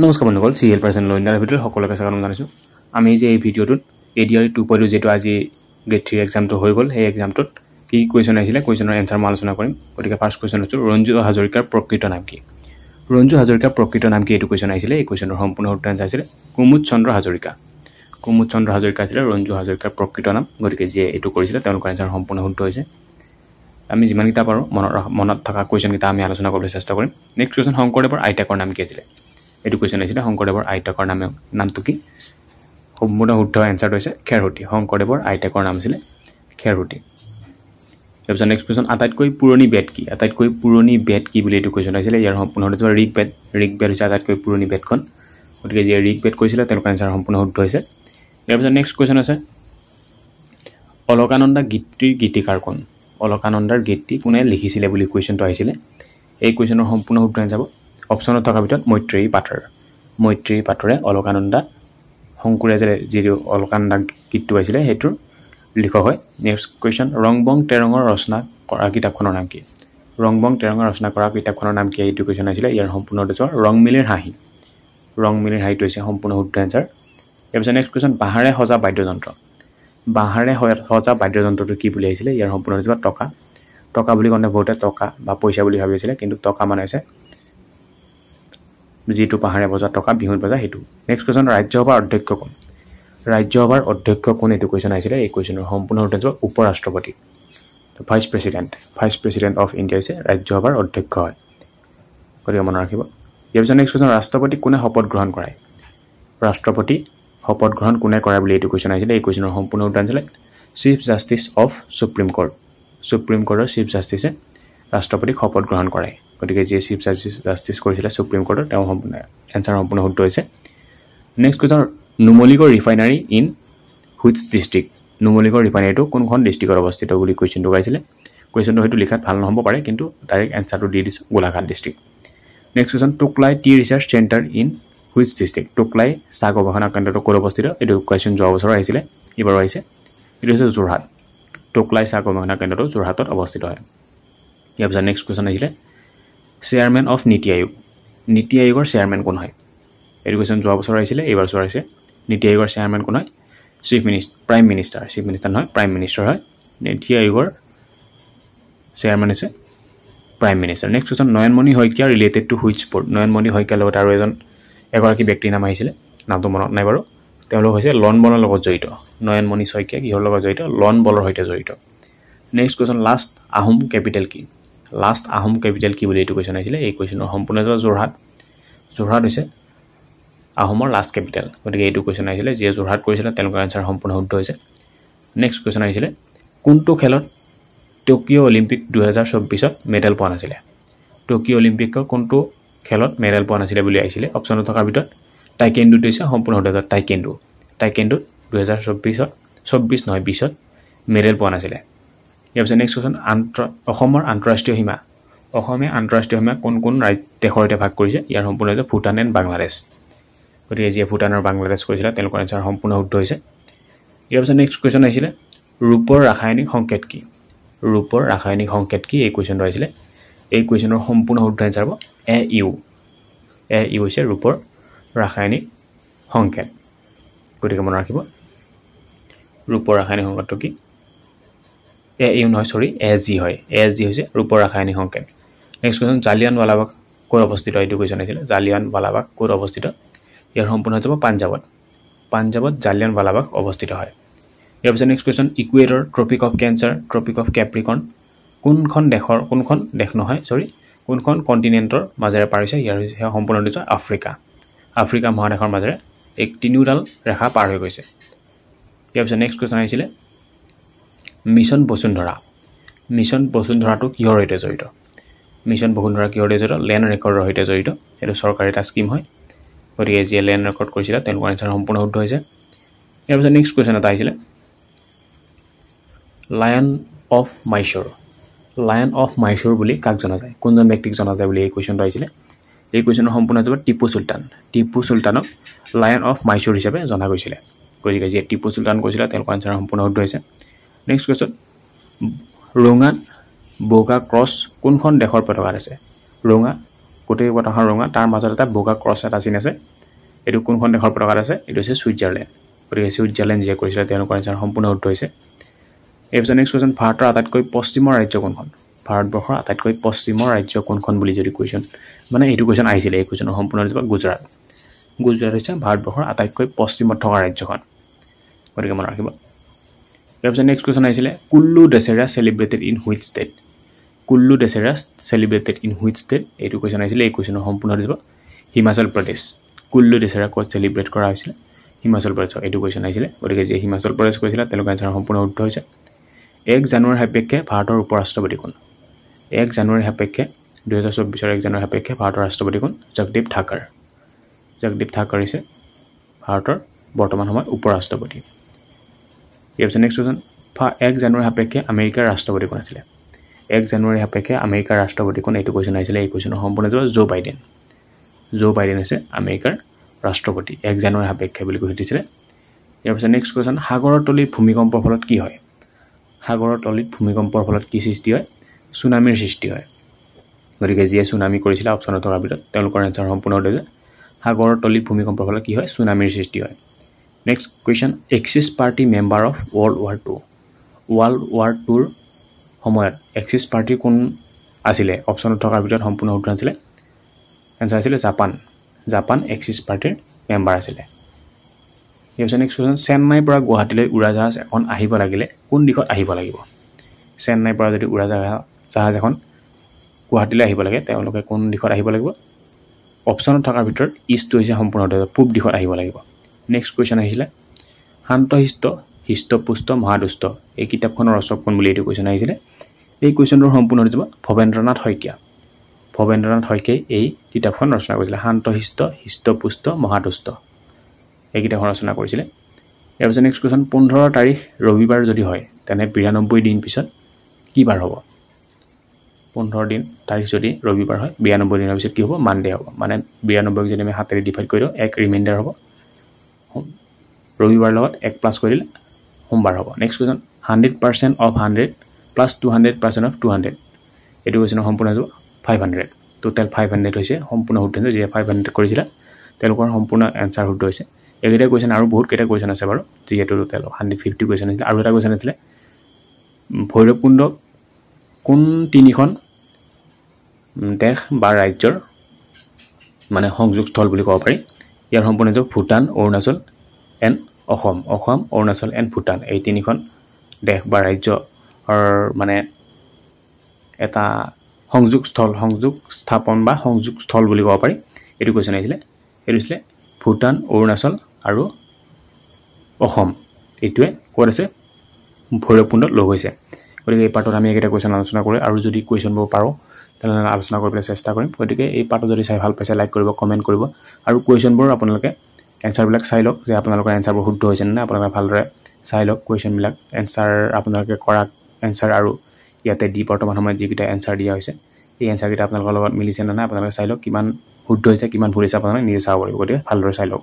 নমস্কাৰ বন্ধুসকল, CL person ইণ্ডিয়াৰ ভিতৰত সকলোকে স্বাগতম জনাইছোঁ। আমি যে এই ভিডিঅ'টোত ADR 2.0 যেটো আজি গ্ৰেড 3 এক্সামটো হৈ গ'ল, সেই এক্সামটোত কি কুৱেশ্যন আহিছিলে, কুৱেশ্যনৰ এনসাৰ মই আলোচনা কৰিম। গতিকে ফাৰ্ষ্ট কুৱেশ্যন হৈছে ৰঞ্জু হাজৰিকাৰ প্ৰকৃত নাম কি? ৰঞ্জু হাজৰিকাৰ প্ৰকৃত নাম কি এইটো কুৱেশ্যন আহিছিলে। এই কুৱেশ্যনৰ সম্পূৰ্ণ উত্তৰ আহিছিলে কুমুদ চন্দ্ৰ হাজৰিকা। কুমুদ চন্দ্ৰ হাজৰিকা আছিলে ৰঞ্জু হাজৰিকাৰ প্ৰকৃত নাম। গতিকে যিয়ে এইটো কৰিছিলে তেওঁলোকৰ এনসাৰ সম্পূৰ্ণ শুদ্ধ হৈছে। আমি যিমানকেইটা পাৰোঁ মনত থকা কুৱেশ্যনকেইটা আমি আলোচনা কৰিবলৈ চেষ্টা কৰিম। নেক্সট কুৱেশ্যন, শংকৰদেৱৰ আইতাকৰ নাম কি আছিলে? এইটো কুৱেশ্যন আহিছিলে শংকৰদেৱৰ আইতাকৰ নামটো কি? সম্পূৰ্ণ শুদ্ধ এনসাৰটো হৈছে খেৰসূতী। শংকৰদেৱৰ আইতাকৰ নাম আছিলে খেৰসূতী। তাৰপিছত নেক্সট কুৱেশ্যন, আটাইতকৈ পুৰণি বেদ কি? আটাইতকৈ পুৰণি বেদ কি বুলি এইটো কুৱেশ্যন আহিছিলে। ইয়াৰ সম্পূৰ্ণ হৈছে ঋগ্বেদ। ঋগ্বেদ হৈছে আটাইতকৈ পুৰণি বেদখন। গতিকে যিয়ে ঋগ্বেদ কৈছিলে তেওঁলোকৰ এনসাৰ সম্পূৰ্ণ শুদ্ধ হৈছে। ইয়াৰ পিছত নেক্সট কুৱেশ্যন আছে, অলকানন্দা গীতিৰ গীতিকাৰ কোন? অলকানন্দাৰ গীতটি কোনে লিখিছিলে বুলি কুৱেশ্যনটো আহিছিলে। এই কুৱেশ্যনৰ সম্পূৰ্ণ শুদ্ধ যাব অপশ্যনত থকা ভিতৰত মৈত্ৰেয়ী পাঠৰ। মৈত্ৰেয়ী পাঠৰে অলকানন্দা শংকুৰে যিটো অলকানন্দা গীতটো আহিছিলে সেইটোৰ লিখক হয়। নেক্সট কুৱেশ্যন, ৰংবং তেৰঙৰ ৰচনা কৰা কিতাপখনৰ নাম কি? ৰংবং তেৰঙৰ ৰচনা কৰা কিতাপখনৰ নাম কি? এইটো কুৱেশ্যন আহিছিলে। ইয়াৰ সম্পূৰ্ণ উত্তৰ ৰংমিলিৰ হাঁহি। ৰংমিলিৰ হাঁহিটো হৈছে সম্পূৰ্ণ শুদ্ধ এনসাৰ। তাৰপিছত নেক্সট কুৱেশ্যন, বাঁহাৰে সজা বাদ্যযন্ত্ৰ। বাঁহাৰে সজা বাদ্যযন্ত্ৰটো কি বুলি আহিছিলে? ইয়াৰ সম্পূৰ্ণ হৈছে টকা। টকা বুলি ক'লে বহুতে টকা বা পইচা বুলি ভাবিছিলে, কিন্তু টকা মানে হৈছে যিটো পাহাৰে বজা টকা, বিহুত বজা সেইটো। নেক্সট কুৱেশ্যন, ৰাজ্যসভাৰ অধ্যক্ষ কোন? ৰাজ্যসভাৰ অধ্যক্ষ কোন এইটো কুৱেশ্যন আহিছিলে। এই কুৱেশ্যনৰ সম্পূৰ্ণ উত্তৰ উপ ৰাষ্ট্ৰপতি। ভাইচ প্ৰেচিডেণ্ট অফ ইণ্ডিয়া হৈছে ৰাজ্যসভাৰ অধ্যক্ষ হয়। গতিকে মনত ৰাখিব। ইয়াৰ পিছত নেক্সট কুৱেশ্যন, ৰাষ্ট্ৰপতি কোনে শপত গ্ৰহণ কৰায়? ৰাষ্ট্ৰপতি শপত গ্ৰহণ কোনে কৰে বুলি এইটো কুৱেশ্যন আহিছিলে। এই কুৱেশ্যনৰ সম্পূৰ্ণ উত্তৰ আছিলে chief justice of supreme court. Supreme কোৰ্টৰ চিফ জাষ্টিছে ৰাষ্ট্ৰপতিক শপত গ্ৰহণ কৰায়। গতিকে যিয়ে চিফ জাষ্টিছ কৰিছিলে সুপ্ৰিম কোৰ্টৰ তেওঁ এনসাৰ সম্পূৰ্ণ শুদ্ধ হৈছে। Next question, Numaligarh refinery in which district? Numaligarh ৰিফাইনাৰীটো কোনখন ডিষ্ট্ৰিক্টত অৱস্থিত বুলি কুৱেশ্যনটো গাইছিলে। কুৱেশ্যনটো হয়তো লিখাত ভাল নহ'ব পাৰে, কিন্তু ডাইৰেক্ট এনসাৰটো দি দিছোঁ Golaghat district. Next question, Tocklai T research centre in which district? Tocklai চাহ গৱেষণা কেন্দ্ৰটো ক'ত অৱস্থিত? এইটো কুৱেশ্যন যোৱা বছৰ আহিছিলে, এইবাৰো আহিছে। এইটো হৈছে যোৰহাট। টোকলাই চাহ গৱেষণা কেন্দ্ৰটো যোৰহাটত অৱস্থিত হয়। ইয়াৰ পিছত নেক্সট কুৱেশ্যন আহিছিলে, চেয়াৰমেন অফ নীতি আয়োগ। নীতি আয়োগৰ চেয়াৰমেন কোন হয়? এইটো কুৱেশ্যন যোৱা বছৰ আহিছিলে, এইবাৰ বছৰ আহিছে। নীতি আয়োগৰ চেয়াৰমেন কোন হয়? Prime minister. চিফ মিনিষ্টাৰ নহয়, প্ৰাইম মিনিষ্টাৰ হয়। নীতি আয়োগৰ চেয়াৰমেন হৈছে prime minister. Next question, Nayanmoni Saikia related to which sport? Nayanmoni শইকীয়াৰ লগত আৰু এগৰাকী ব্যক্তিৰ নাম আহিছিলে, নামটো মনত নাই বাৰু। তেওঁলোক হৈছে লন বলৰ লগত জড়িত। নয়নমণি শইকীয়া কিহৰ লগত জড়িত? লন বলৰ সৈতে জড়িত। Next question, last Ahom capital কি? লাষ্ট আহোম কেপিটেল কি বুলি এইটো কুৱেশ্যন আহিছিলে। এই কুৱেশ্যনৰ সম্পূৰ্ণ যোৰহাট। যোৰহাট হৈছে আহোমৰ লাষ্ট কেপিটেল। গতিকে এইটো কুৱেশ্যন আহিছিলে, যিয়ে যোৰহাট কৰিছিলে তেওঁলোকৰ এনসাৰ সম্পূৰ্ণ শুদ্ধ হৈছে। নেক্সট কুৱেশ্যন আহিছিলে, কোনটো খেলত টকিঅ' অলিম্পিক 2024 মেডেল পোৱা নাছিলে? টকিঅ' অলিম্পিকৰ কোনটো খেলত মেডেল পোৱা নাছিলে বুলি আহিছিলে। অপশ্যনত থকাৰ ভিতৰত টাইকেণ্ডোটো হৈছে সম্পূৰ্ণ শুদ্ধ। টাইকেণ্ডোত 2024 মেডেল পোৱা নাছিলে। ইয়াৰ পিছত নেক্সট কুৱেশ্যন, অসমৰ আন্তঃৰাষ্ট্ৰীয় সীমা। অসমে আন্তঃৰাষ্ট্ৰীয় সীমা কোন কোন দেশৰ সৈতে ভাগ কৰিছে? ইয়াৰ সম্পূৰ্ণ হৈছে ভূটান এণ্ড বাংলাদেশ। গতিকে যিয়ে ভূটান আৰু বাংলাদেশ কৰিছিলে তেওঁলোকৰ এনসাৰ সম্পূৰ্ণ শুদ্ধ হৈছে। ইয়াৰ পিছত নেক্সট কুৱেশ্যন আহিছিলে, ৰূপৰ ৰাসায়নিক সংকেত কি? ৰূপৰ ৰাসায়নিক সংকেত কি? এই কুৱেশ্যনটো আহিছিলে। এই কুৱেশ্যনৰ সম্পূৰ্ণ শুদ্ধ এনসাৰ হ'ব AU। AU হৈছে ৰূপৰ ৰাসায়নিক সংকেত। গতিকে মনত ৰাখিব, ৰূপৰ ৰাসায়নিক সংকেতটো কি? AU নহয়, AG হয়। AG হৈছে ৰূপৰ ৰাসায়নিক সংকেত। নেক্সট কুৱেশ্যন, জালিয়ানৱালাবাগ ক'ত অৱস্থিত? এইটো কুৱেশ্যন আহিছিলে। জালিয়ানৱালাবাগ ক'ত অৱস্থিত? ইয়াৰ সম্পূৰ্ণ হৈ যাব পাঞ্জাৱত। পাঞ্জাৱত জালিয়ানৱালাবাগ অৱস্থিত হয়। ইয়াৰ পিছত next question, equator, tropic of cancer, tropic of capricorn কোনখন কণ্টিনেণ্টৰ মাজেৰে পাৰ হৈছে? ইয়াৰ সম্পূৰ্ণ হৈছে আফ্ৰিকা। আফ্ৰিকা মহাদেশৰ মাজেৰে এক তিনিওডাল ৰেখা পাৰ হৈ গৈছে। ইয়াৰ পিছত নেক্সট কুৱেশ্যন আহিছিলে, মিছন বসুন্ধৰা। মিছন বসুন্ধৰাটো কিহৰ সৈতে জড়িত? মিছন বসুন্ধৰা কিহৰ সৈতে জড়িত? লেণ্ড ৰেকৰ্ডৰ সৈতে জড়িত। এইটো চৰকাৰী এটা স্কিম হয়। গতিকে যিয়ে লেণ্ড ৰেকৰ্ড কৰিছিলে তেওঁলোকৰ এনসাৰ সম্পূৰ্ণ শুদ্ধ হৈছে। ইয়াৰ পিছত নেক্সট কুৱেশ্যন এটা আহিছিলে, lion of Mysuru. Lion of Mysuru বুলি কাক জনা যায়? কোনজন ব্যক্তিক জনা যায় বুলি এই কুৱেশ্যনটো আহিছিলে। এই কুৱেশ্যনৰ সম্পূৰ্ণ যাব টিপু চুলতান। টিপু চুলতানক লায়ন অফ মাইচুৰ হিচাপে জনা গৈছিলে। গতিকে যিয়ে টিপু চুলতান কৈছিলে তেওঁলোকৰ এনসাৰ সম্পূৰ্ণ শুদ্ধ হৈছে। নেক্সট কুৱেশ্যন, ৰঙা বগা ক্ৰছ কোনখন দেশৰ পতাকাত আছে? ৰঙা গোটেই পতাকাখন ৰঙা তাৰ মাজত এটা বগা ক্ৰছ এটা চিন আছে এইটো কোনখন দেশৰ পতাকাত আছে এইটো হৈছে সুইজাৰলেণ্ড গতিকে সুইজাৰলেণ্ড যে কৰিছিলে তেওঁলোকৰ এনসাৰ সম্পূৰ্ণ শুদ্ধ হৈছে এপিছৰ নেক্সট কোৱেশ্চন ভাৰতৰ আটাইতকৈ পশ্চিমৰ ৰাজ্য কোনখন ভাৰতবৰ্ষৰ আটাইতকৈ পশ্চিমৰ ৰাজ্য কোনখন বুলি যদি কুৱেশ্যন মানে এইটো কুৱেশ্যন আহিছিলে এই কুৱেশ্যনৰ সম্পূৰ্ণ দিব গুজৰাট গুজৰাট হৈছে ভাৰতবৰ্ষৰ আটাইতকৈ পশ্চিমত থকা ৰাজ্যখন গতিকে মনত ৰাখিব এপিছৰ নেক্সট কুৱেশ্যন আহিছিলে Kullu Dussehra celebrated in which state Kullu Dussehra celebrated in which state এইটো কুৱেশ্যন আহিছিলে এই কুৱেশ্যনৰ সম্পূৰ্ণ দিব হিমাচল প্ৰদেশ কুল্লু দশেৰা ক'ত সেলিব্ৰেট কৰা হৈছিলে হিমাচল প্ৰদেশ এইটো কুৱেশ্যন আহিছিলে গতিকে যে হিমাচল প্ৰদেশ কৈছিলে তেওঁলোকৰ এনসাৰ সম্পূৰ্ণ শুদ্ধ হৈছে 1 জানুৱাৰী সাপেক্ষে ভাৰতৰ উপৰাষ্ট্ৰপতি কোন 1 জানুৱাৰী সাপেক্ষে 2024 1 জানুৱাৰী সাপেক্ষে ভাৰতৰ ৰাষ্ট্ৰপতি কোন জগদীপ ঠাকৰ হৈছে ভাৰতৰ বৰ্তমান সময়ত উপৰাষ্ট্ৰপতি ইয়াৰ নেক্সট কুৱেশ্যন 1 জানুৱাৰী সাপেক্ষে আমেৰিকাৰ ৰাষ্ট্ৰপতি কোন আছিল 1 জানুৱাৰী সাপেক্ষে আমেৰিকাৰ ৰাষ্ট্ৰপতি কোন এইটো কুৱেশ্যন আহিছিলে এই কুৱেশ্যনৰ সম্পূৰ্ণ জবাব জো বাইডেন আছে আমেৰিকাৰ ৰাষ্ট্ৰপতি 1 জানুৱাৰী সাপেক্ষে বুলি কৈ দিছিলে ইয়াৰ পিছত নেক্সট কুৱেশ্যন সাগৰৰ তলিত ভূমিকম্পৰ ফলত কি হয় সাগৰৰ তলিত ভূমিকম্পৰ ফলত কি সৃষ্টি হয় সুনামিৰ সৃষ্টি হয় গতিকে যিয়ে সুনামি কৰিছিল অপচনত থকা ভিতৰত তেওঁলোকৰ এনসাৰ সম্পূৰ্ণ হৈ যায় সাগৰৰ তলিত ভূমিকম্পৰ ফলত কি হয় সুনামিৰ সৃষ্টি হয় next question axis party member of world war 2 সময়ত এক্সিছ পাৰ্টি কোন আছিলে অপচনত থকা ভিতৰত সম্পূৰ্ণ শুদ্ধ আছিলে এনসাৰ আছিলে জাপান এক্সিছ পাৰ্টিৰ মেম্বাৰ আছিলে ইয়াৰ নেক্সট কুৱেশ্যন চেন্নাইৰ পৰা গুৱাহাটীলৈ উৰাজাহাজ এখন আহিব লাগিলে কোন দিশত আহিব লাগিব চেন্নাইৰ পৰা যদি উৰাজাহাজ এখন গুৱাহাটীলৈ আহিব লাগে তেওঁলোকে কোন দিশত আহিব লাগিব অপচনত থকাৰ ভিতৰত ইষ্ট হৈছে সম্পূৰ্ণ পূব দিশত আহিব লাগিব নেক্সট কুৱেশ্যন আহিছিলে শান্তশিষ্ট হৃষ্টপুষ্ট মহাদুষ্ট এই কিতাপখনৰ ৰচক কোন বুলি এইটো কুৱেশ্যন আহিছিলে এই কুৱেশ্যনটোৰ সম্পূৰ্ণ হৈ যাব ভৱেন্দ্ৰনাথ শইকীয়াই এই কিতাপখন ৰচনা কৰিছিলে শান্তশিষ্ট হৃষ্টপুষ্ট মহাদুষ্ট এই কিতাপখন ৰচনা কৰিছিলে ইয়াৰ পিছত নেক্সট কুৱেশ্যন 15 তাৰিখ ৰবিবাৰ যদি হয় তেনে 92 দিন পিছত কি বাৰ হ'ব 15 দিন তাৰিখ যদি ৰবিবাৰ হয় 92 দিনৰ পিছত কি হ'ব মানডে হ'ব মানে 92 যদি আমি 7 ৰে ডিভাইড কৰি দিওঁ এক ৰিমাইন্ডাৰ হ'ব ৰবিবাৰ লগত 1 প্লাস কৰিলে সোমবাৰ হ'ব next question 100% of 100 plus 200% of 200 এইটো কুৱেশ্যনৰ সম্পূৰ্ণ হ'ব 500 টোটাল 500 হৈছে সম্পূৰ্ণ শুদ্ধ যে 500 কৰিছিল তেওঁলোকৰ সম্পূৰ্ণ এনসাৰ শুদ্ধ হৈছে এইকেইটা কুৱেশ্যন আৰু বহুত কেইটা কুৱেশ্যন আছে বাৰু যিহেতু টোটাল 150 কুৱেশ্যন আছিল আৰু এটা কুৱেশ্যন আছিল ভৈৰৱকুণ্ড কোন তিনিখন দেশ বা ৰাজ্যৰ মানে সংযোগস্থল বুলি ক'ব পাৰি ইয়াৰ সম্পূৰ্ণ হ'ব ভূটান অৰুণাচল এণ্ড অসম অৰুণাচল এণ্ড ভূটান এই তিনিখন দেশ বা ৰাজ্যৰ মানে এটা সংযোগ স্থাপন বা সংযোগস্থল বুলি ক'ব পাৰি এইটো কুৱেশ্যন আহিছিলে এইটো হৈছিলে ভূটান অৰুণাচল আৰু অসম এইটোৱে ক'ত আছে ভৈৰৱকুণ্ডত লগ হৈছে গতিকে এই পাৰ্টত আমি এইকেইটা কুৱেশ্যন আলোচনা কৰি আৰু যদি কুৱেশ্যনবোৰ পাৰোঁ তেনেহ'লে আলোচনা কৰিবলৈ চেষ্টা কৰিম গতিকে এই পাৰ্টত যদি চাই ভাল পাইছে লাইক কৰিব কমেণ্ট কৰিব আৰু কুৱেশ্যনবোৰ আপোনালোকে এনসাৰবিলাক চাই লওক যে আপোনালোকৰ এনসাৰবোৰ শুদ্ধ হৈছে নে আপোনালোকে ভালদৰে চাই লওক কুৱেশ্যনবিলাক এনসাৰ আপোনালোকে কৰা এনসাৰ আৰু ইয়াতে দি বৰ্তমান সময়ত যিকেইটা এনসাৰ দিয়া হৈছে এই এনসাৰকেইটা আপোনালোকৰ লগত মিলিছে নে নাই আপোনালোকে চাই লওক কিমান শুদ্ধ হৈছে কিমান ভুল হৈছে আপোনালোকে নিজে চাব পাৰিব গতিকে ভালদৰে চাই লওক